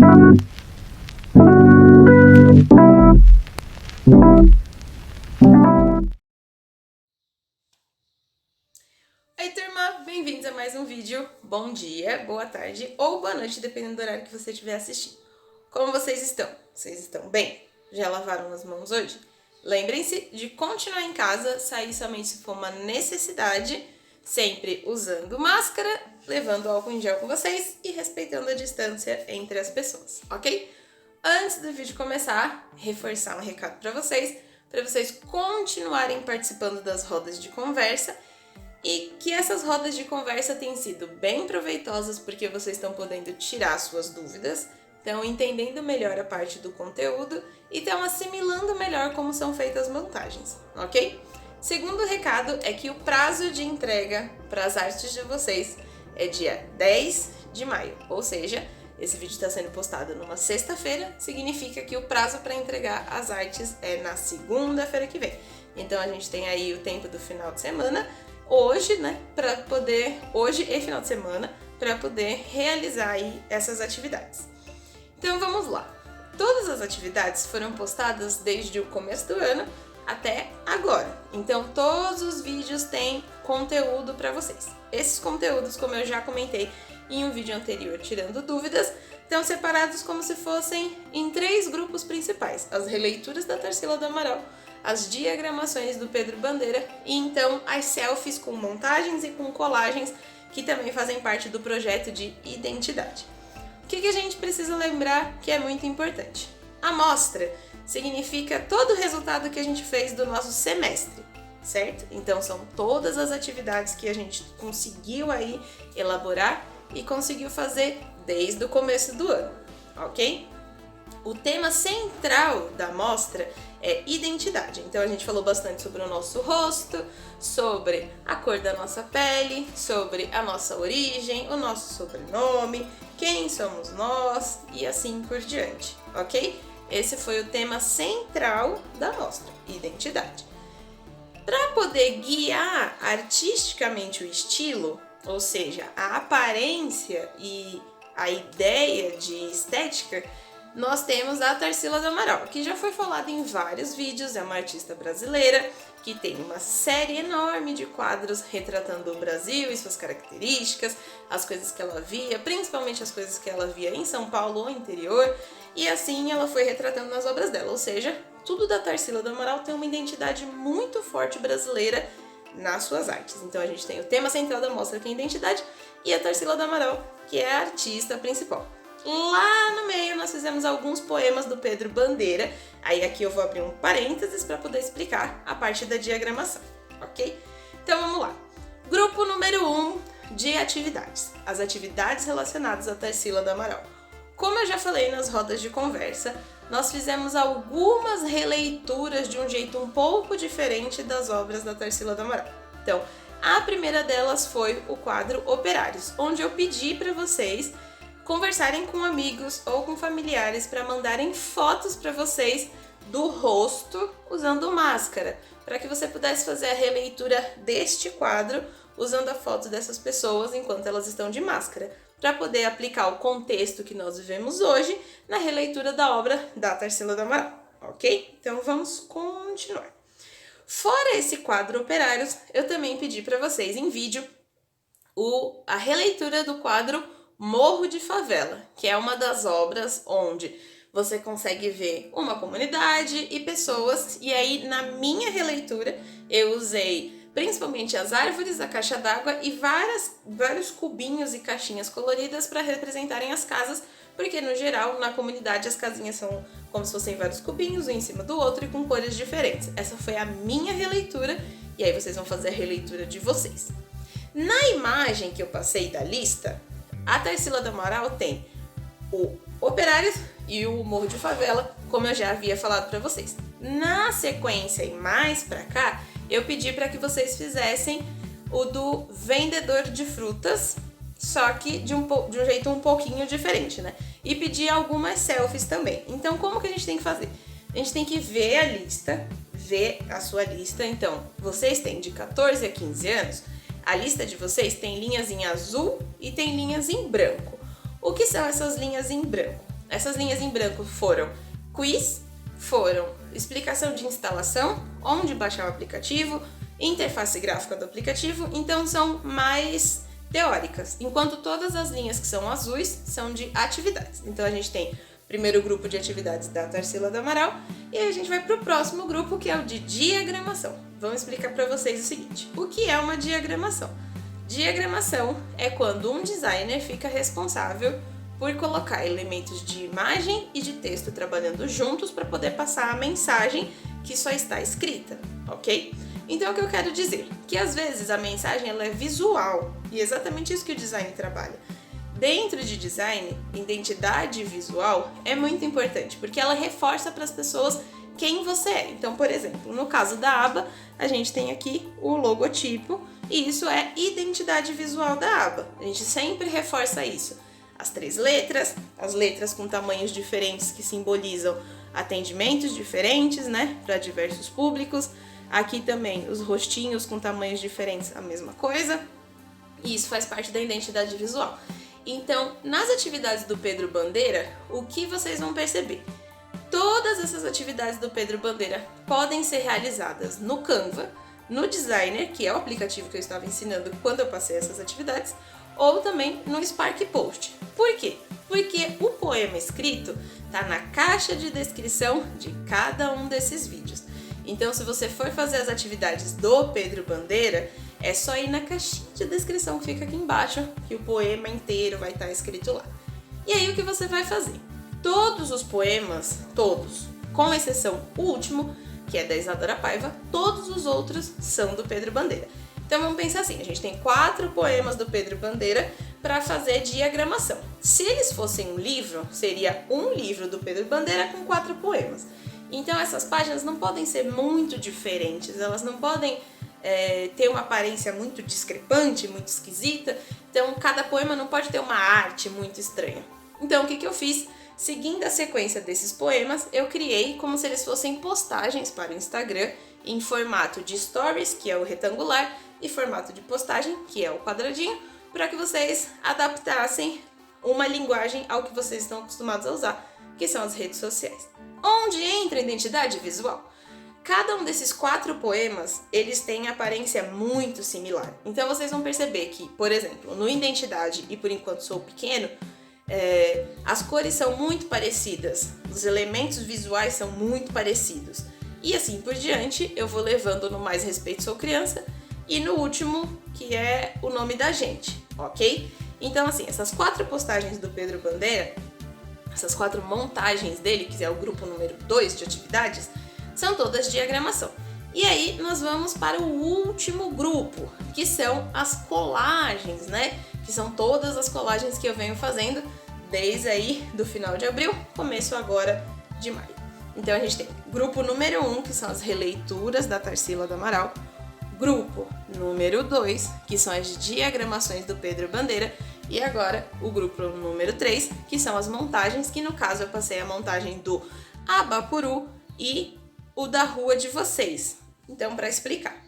Oi turma, bem-vindos a mais um vídeo. Bom dia, boa tarde ou boa noite, dependendo do horário que você estiver assistindo. Como vocês estão? Vocês estão bem? Já lavaram as mãos hoje? Lembrem-se de continuar em casa, sair somente se for uma necessidade, sempre usando máscara, levando álcool em gel com vocês e respeitando a distância entre as pessoas, ok? Antes do vídeo começar, reforçar um recado para vocês continuarem participando das rodas de conversa e que essas rodas de conversa têm sido bem proveitosas porque vocês estão podendo tirar suas dúvidas, estão entendendo melhor a parte do conteúdo e estão assimilando melhor como são feitas as montagens, ok? Segundo recado é que o prazo de entrega para as artes de vocês é dia 10 de maio, ou seja, esse vídeo está sendo postado numa sexta-feira, significa que o prazo para entregar as artes é na segunda-feira que vem. Então a gente tem aí o tempo do final de semana, hoje, né, hoje e final de semana, para poder realizar aí essas atividades. Então vamos lá. Todas as atividades foram postadas desde o começo do ano até agora. Então todos os vídeos têm conteúdo para vocês. Esses conteúdos, como eu já comentei em um vídeo anterior, tirando dúvidas, estão separados como se fossem em 3 grupos principais: as releituras da Tarsila do Amaral, as diagramações do Pedro Bandeira e então as selfies com montagens e com colagens, que também fazem parte do projeto de identidade. O que a gente precisa lembrar que é muito importante? Amostra significa todo o resultado que a gente fez do nosso semestre, certo? Então são todas as atividades que a gente conseguiu aí elaborar e conseguiu fazer desde o começo do ano, ok? O tema central da amostra é identidade. Então a gente falou bastante sobre o nosso rosto, sobre a cor da nossa pele, sobre a nossa origem, o nosso sobrenome, quem somos nós e assim por diante, ok? Esse foi o tema central da amostra, identidade. Para poder guiar artisticamente o estilo, ou seja, a aparência e a ideia de estética, nós temos a Tarsila do Amaral, que já foi falada em vários vídeos, é uma artista brasileira que tem uma série enorme de quadros retratando o Brasil e suas características, as coisas que ela via, principalmente as coisas que ela via em São Paulo ou interior, e assim ela foi retratando nas obras dela, ou seja, tudo da Tarsila do Amaral tem uma identidade muito forte brasileira nas suas artes. Então a gente tem o tema central da mostra, que é a identidade, e a Tarsila do Amaral, que é a artista principal. Lá no meio nós fizemos alguns poemas do Pedro Bandeira, aí aqui eu vou abrir um parênteses para poder explicar a parte da diagramação, ok? Então vamos lá. Grupo número 1 de atividades, as atividades relacionadas à Tarsila do Amaral. Como eu já falei nas rodas de conversa, nós fizemos algumas releituras de um jeito um pouco diferente das obras da Tarsila do Amaral. Então, a primeira delas foi o quadro Operários, onde eu pedi para vocês conversarem com amigos ou com familiares para mandarem fotos para vocês do rosto usando máscara, para que você pudesse fazer a releitura deste quadro usando a foto dessas pessoas enquanto elas estão de máscara, para poder aplicar o contexto que nós vivemos hoje na releitura da obra da Tarsila do Amaral, ok? Então vamos continuar. Fora esse quadro Operários, eu também pedi para vocês em vídeo a releitura do quadro Morro de Favela, que é uma das obras onde você consegue ver uma comunidade e pessoas, e aí na minha releitura eu usei principalmente as árvores, a caixa d'água e vários cubinhos e caixinhas coloridas para representarem as casas, porque no geral na comunidade as casinhas são como se fossem vários cubinhos um em cima do outro e com cores diferentes. Essa foi a minha releitura e aí vocês vão fazer a releitura de vocês. Na imagem que eu passei da lista, a Tarsila do Amaral tem o Operários e o Morro de Favela, como eu já havia falado para vocês. Na sequência e mais para cá, eu pedi para que vocês fizessem o do Vendedor de Frutas, só que de um jeito um pouquinho diferente, né? E pedi algumas selfies também. Então, como que a gente tem que fazer? A gente tem que ver a lista, ver a sua lista. Então, vocês têm de 14 a 15 anos, a lista de vocês tem linhas em azul e tem linhas em branco. O que são essas linhas em branco? essas linhas em branco foram quiz, foram explicação de instalação, onde baixar o aplicativo, interface gráfica do aplicativo, então são mais teóricas, enquanto todas as linhas que são azuis são de atividades. Então a gente tem o primeiro grupo de atividades da Tarsila do Amaral e aí a gente vai para o próximo grupo, que é o de diagramação. Vamos explicar para vocês o seguinte: o que é uma diagramação? Diagramação é quando um designer fica responsável por colocar elementos de imagem e de texto trabalhando juntos para poder passar a mensagem que só está escrita, ok? Então o que eu quero dizer? Que às vezes a mensagem ela é visual e é exatamente isso que o design trabalha. Dentro de design, identidade visual é muito importante porque ela reforça para as pessoas quem você é. Então, por exemplo, no caso da aba, a gente tem aqui o logotipo e isso é identidade visual da aba. A gente sempre reforça isso. As 3 letras, as letras com tamanhos diferentes que simbolizam atendimentos diferentes, né, para diversos públicos. Aqui também os rostinhos com tamanhos diferentes, a mesma coisa. E isso faz parte da identidade visual. Então, nas atividades do Pedro Bandeira, o que vocês vão perceber? Todas essas atividades do Pedro Bandeira podem ser realizadas no Canva, no Designer, que é o aplicativo que eu estava ensinando quando eu passei essas atividades, ou também no Spark Post. Por quê? Porque o poema escrito está na caixa de descrição de cada um desses vídeos. Então, se você for fazer as atividades do Pedro Bandeira, é só ir na caixinha de descrição que fica aqui embaixo, que o poema inteiro vai estar escrito lá. E aí, o que você vai fazer? Todos os poemas, todos, com exceção o último, que é da Isadora Paiva, todos os outros são do Pedro Bandeira. Então vamos pensar assim, a gente tem 4 poemas do Pedro Bandeira para fazer diagramação. Se eles fossem um livro, seria um livro do Pedro Bandeira com 4 poemas. Então essas páginas não podem ser muito diferentes, elas não podem ter uma aparência muito discrepante, muito esquisita. Então cada poema não pode ter uma arte muito estranha. Então o que eu fiz? Seguindo a sequência desses poemas, eu criei como se eles fossem postagens para o Instagram em formato de stories, que é o retangular, e formato de postagem, que é o quadradinho, para que vocês adaptassem uma linguagem ao que vocês estão acostumados a usar, que são as redes sociais. Onde entra a identidade visual? Cada um desses 4 poemas, eles têm aparência muito similar. Então vocês vão perceber que, por exemplo, no Identidade e Por Enquanto Sou Pequeno, as cores são muito parecidas, os elementos visuais são muito parecidos. E assim por diante, eu vou levando no Mais Respeito Sou Criança e no último, que é O Nome da Gente, ok? Então assim, essas 4 postagens do Pedro Bandeira, essas 4 montagens dele, que é o grupo número 2 de atividades, são todas diagramação. E aí nós vamos para o último grupo, que são as colagens, né? Que são todas as colagens que eu venho fazendo desde aí do final de abril, começo agora de maio. Então a gente tem grupo número 1, que são as releituras da Tarsila do Amaral, grupo número 2, que são as diagramações do Pedro Bandeira, e agora o grupo número 3, que são as montagens, que no caso eu passei a montagem do Abapuru e o da rua de vocês. Então, para explicar,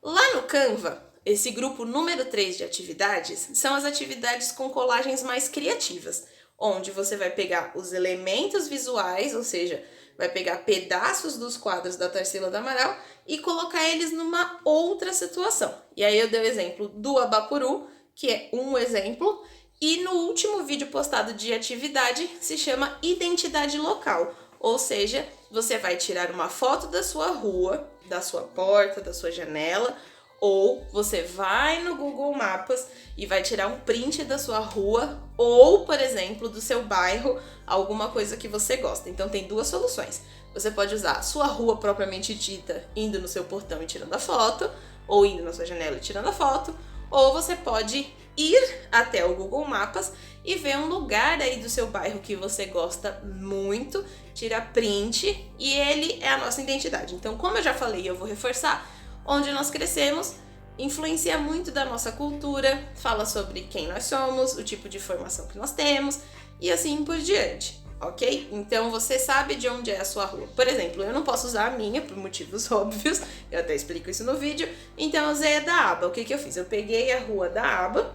lá no Canva, esse grupo número 3 de atividades são as atividades com colagens mais criativas, onde você vai pegar os elementos visuais, ou seja, vai pegar pedaços dos quadros da Tarsila do Amaral e colocar eles numa outra situação. E aí eu dei o exemplo do Abapuru, que é um exemplo, e no último vídeo postado de atividade se chama Identidade Local, ou seja, você vai tirar uma foto da sua rua, da sua porta, da sua janela, ou você vai no Google Maps e vai tirar um print da sua rua ou, por exemplo, do seu bairro, alguma coisa que você gosta. Então tem 2 soluções. Você pode usar a sua rua propriamente dita, indo no seu portão e tirando a foto, ou indo na sua janela e tirando a foto, ou você pode ir até o Google Maps e ver um lugar aí do seu bairro que você gosta muito, tira print e ele é a nossa identidade. Então, como eu já falei, eu vou reforçar, onde nós crescemos influencia muito da nossa cultura, fala sobre quem nós somos, o tipo de formação que nós temos e assim por diante, ok? Então você sabe de onde é a sua rua. Por exemplo, eu não posso usar a minha por motivos óbvios, eu até explico isso no vídeo, então eu usei a da aba. O que eu fiz? Eu peguei a rua da aba,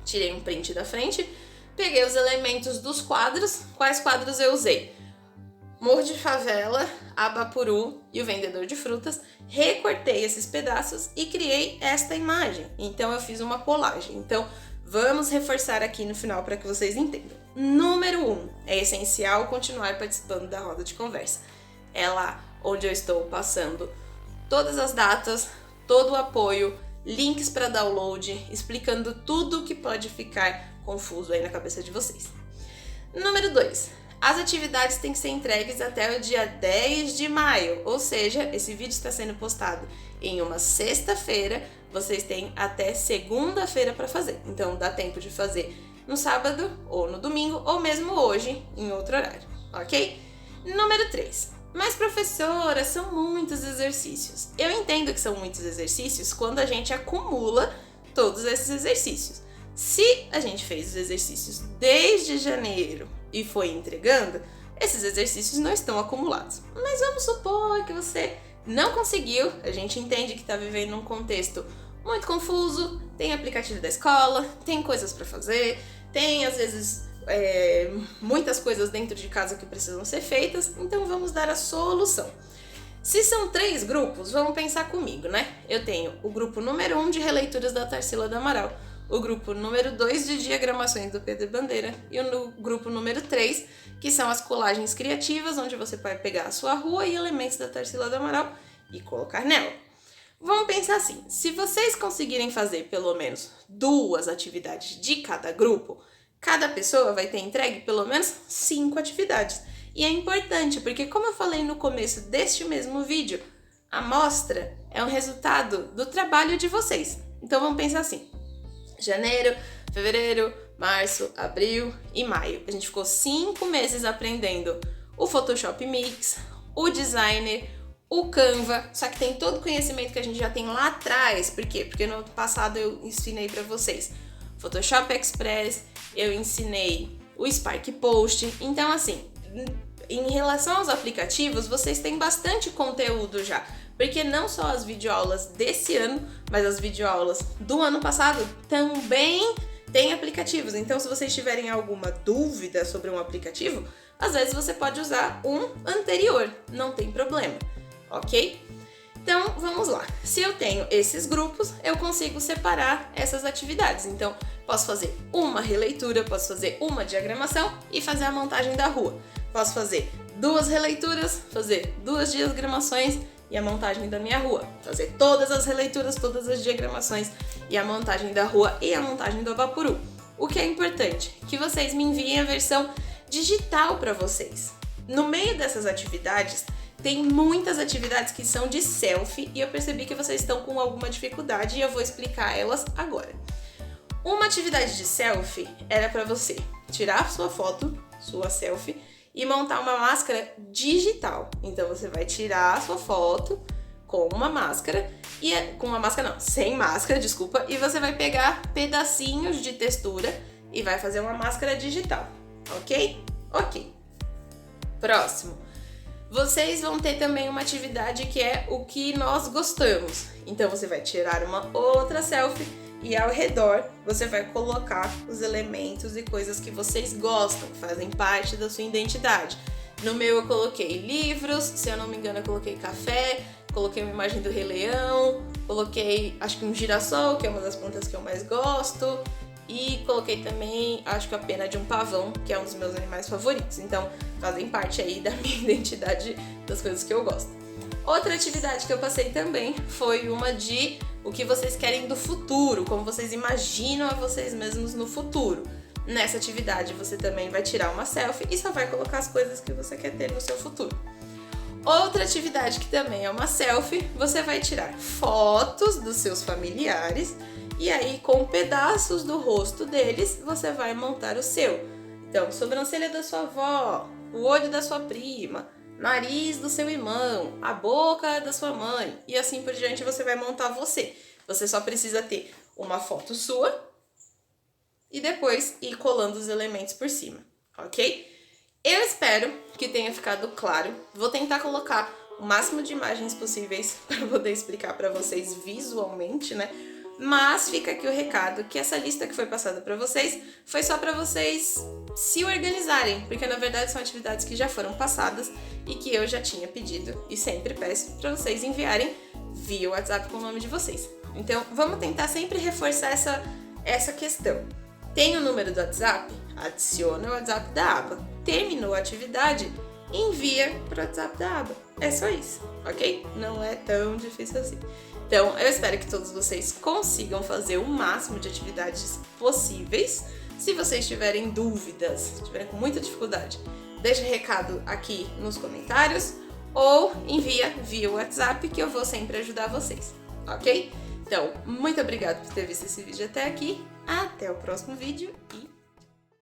tirei um print da frente, peguei os elementos dos quadros. Quais quadros eu usei? Morro de Favela, Abapuru e o Vendedor de Frutas. Recortei esses pedaços e criei esta imagem. Então eu fiz uma colagem. Então vamos reforçar aqui no final para que vocês entendam. Número 1, é essencial continuar participando da roda de conversa. É lá onde eu estou passando todas as datas, todo o apoio, links para download, explicando tudo o que pode ficar confuso aí na cabeça de vocês. Número 2, as atividades têm que ser entregues até o dia 10 de maio, ou seja, esse vídeo está sendo postado em uma sexta-feira, vocês têm até segunda-feira para fazer. Então dá tempo de fazer no sábado ou no domingo, ou mesmo hoje, em outro horário, ok? Número 3. Mas professora, são muitos exercícios. Eu entendo que são muitos exercícios quando a gente acumula todos esses exercícios. Se a gente fez os exercícios desde janeiro e foi entregando, esses exercícios não estão acumulados. Mas vamos supor que você não conseguiu, a gente entende que está vivendo um contexto muito confuso, tem aplicativo da escola, tem coisas para fazer, tem às vezes muitas coisas dentro de casa que precisam ser feitas, então vamos dar a solução. Se são 3 grupos, vamos pensar comigo, né? Eu tenho o grupo número 1 de releituras da Tarsila do Amaral, o grupo número 2 de diagramações do Pedro Bandeira e o grupo número 3, que são as colagens criativas, onde você vai pegar a sua rua e elementos da Tarsila do Amaral e colocar nela. Vamos pensar assim, se vocês conseguirem fazer pelo menos 2 atividades de cada grupo, cada pessoa vai ter entregue pelo menos 5 atividades. E é importante, porque como eu falei no começo deste mesmo vídeo, a amostra é um resultado do trabalho de vocês. Então vamos pensar assim, janeiro, fevereiro, março, abril e maio. A gente ficou 5 meses aprendendo o Photoshop Mix, o Designer, o Canva, só que tem todo o conhecimento que a gente já tem lá atrás. Por quê? Porque no passado eu ensinei para vocês Photoshop Express, eu ensinei o Spark Post. Então assim, em relação aos aplicativos, vocês têm bastante conteúdo já. Porque não só as videoaulas desse ano, mas as videoaulas do ano passado também têm aplicativos. Então, se vocês tiverem alguma dúvida sobre um aplicativo, às vezes você pode usar um anterior, não tem problema, ok? Então, vamos lá. Se eu tenho esses grupos, eu consigo separar essas atividades. Então, posso fazer uma releitura, posso fazer uma diagramação e fazer a montagem da rua. Posso fazer 2 releituras, fazer 2 diagramações e a montagem da minha rua. Fazer todas as releituras, todas as diagramações e a montagem da rua e a montagem do Abapuru. O que é importante? Que vocês me enviem a versão digital para vocês. No meio dessas atividades, tem muitas atividades que são de selfie e eu percebi que vocês estão com alguma dificuldade e eu vou explicar elas agora. Uma atividade de selfie era para você tirar sua foto, sua selfie, e montar uma máscara digital. Então você vai tirar a sua foto com uma máscara, sem máscara, desculpa, e você vai pegar pedacinhos de textura e vai fazer uma máscara digital, ok? Ok. Próximo. Vocês vão ter também uma atividade que é o que nós gostamos. Então você vai tirar uma outra selfie e ao redor você vai colocar os elementos e coisas que vocês gostam, que fazem parte da sua identidade. No meu eu coloquei livros, se eu não me engano eu coloquei café, coloquei uma imagem do Rei Leão, coloquei acho que um girassol, que é uma das plantas que eu mais gosto, e coloquei também acho que a pena de um pavão, que é um dos meus animais favoritos. Então fazem parte aí da minha identidade, das coisas que eu gosto. Outra atividade que eu passei também foi uma de o que vocês querem do futuro, como vocês imaginam a vocês mesmos no futuro. Nessa atividade você também vai tirar uma selfie e só vai colocar as coisas que você quer ter no seu futuro. Outra atividade que também é uma selfie, você vai tirar fotos dos seus familiares e aí com pedaços do rosto deles você vai montar o seu. Então, sobrancelha da sua avó, o olho da sua prima, nariz do seu irmão, a boca da sua mãe e assim por diante você vai montar você. Você só precisa ter uma foto sua e depois ir colando os elementos por cima, ok? Eu espero que tenha ficado claro. Vou tentar colocar o máximo de imagens possíveis para poder explicar para vocês visualmente, né? Mas fica aqui o recado que essa lista que foi passada para vocês foi só para vocês se organizarem, porque na verdade são atividades que já foram passadas e que eu já tinha pedido e sempre peço para vocês enviarem via WhatsApp com o nome de vocês. Então vamos tentar sempre reforçar essa questão. Tem o número do WhatsApp? Adiciona o WhatsApp da aba. Terminou a atividade? Envia para o WhatsApp da aba. É só isso, ok? Não é tão difícil assim. Então, eu espero que todos vocês consigam fazer o máximo de atividades possíveis. Se vocês tiverem dúvidas, tiverem com muita dificuldade, deixa recado aqui nos comentários ou envia via WhatsApp que eu vou sempre ajudar vocês, ok? Então, muito obrigada por ter visto esse vídeo até aqui. Até o próximo vídeo e